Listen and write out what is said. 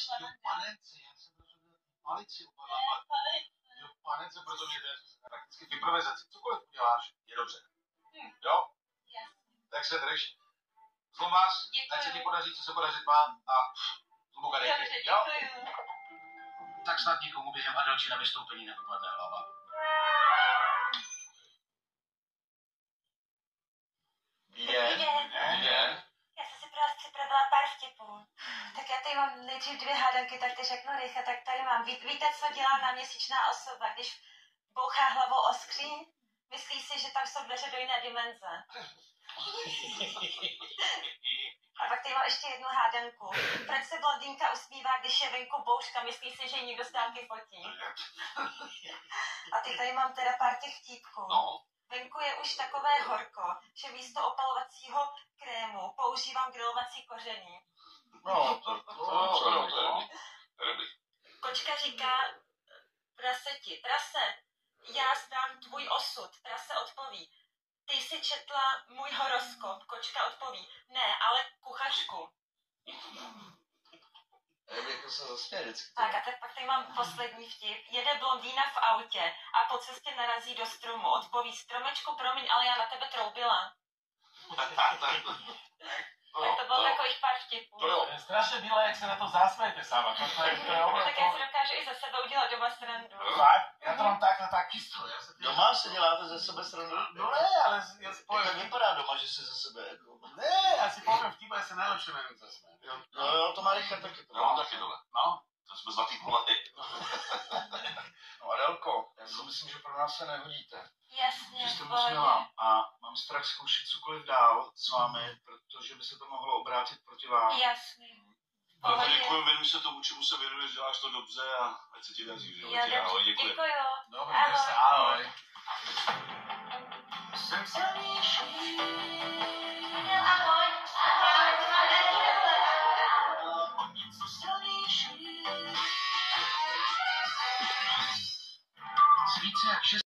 odešla na panenci, já jsem to palici upadla. Jo, panence, proto mě jde prakticky v improvizaci. Cokoliv uděláš, je dobře. Jo? Tak se drž. Zlomáš, ať se ti podaří, co se podařit má a zluboka dejky. Jo? Tak snad někomu během Adelčina vystoupení neupadne hlava. Den. Já jsem si pro vás připravila pár vtipů. Tak já tady mám nejdřív 2 hádanky, tak ty řeknu rychle. Tak tady mám. Víte, co dělá náměsíčná osoba, když bouchá hlavou o skříň? Myslí si, že tam jsou dveře do jiné dimenze. A pak tady mám ještě jednu hádanku. Proč se blondýnka usmívá, když je venku bouřka? Myslí si, že ji někdo z dálky fotí. A teď tady mám teda pár těch vtípků. Venku je už takové horko, že místo opalovacího krému používám grilovací koření. Kočka říká praseti: prase, já znám tvůj osud. Prase odpoví: ty jsi četla můj horoskop. Kočka odpoví: ne, ale kuchařku. Jako se zasměje vždycky. Tak a pak tady mám poslední vtip. Jede blondýna v autě a po cestě narazí do stromu. Odpoví: stromečku, promiň, ale já na tebe troubila. Tak to bylo takových pár vtipů. Je strašně milé, jak se na to zasmějete sama. Tak já si dokážu i za sebe udělat doma srandu. Já to mám takhle taky Doma se děláte ze sebe srandu? No ne, ale já si Jak vypadá doma, že se ze sebe jako... Ne, já si povím vtip, já se nejlepší nevím zasmět. Jo, to má Richard taky. Já mám taky dole. No. To jsme zlatý kulety. No Adelko, já si myslím, že pro nás se nehodíte. Jasně, Že jste musela a mám strach zkoušet cokoliv dál s vámi, protože by se to mohlo obrátit proti vám. Jasný. Ale děkuji, věnuj se tomu, čemu se věnuješ, děláš to dobře a ať se ti daří v životě. Ahoj, děkuji. Děkuju. Dobře, ahoj. Jsem silnější.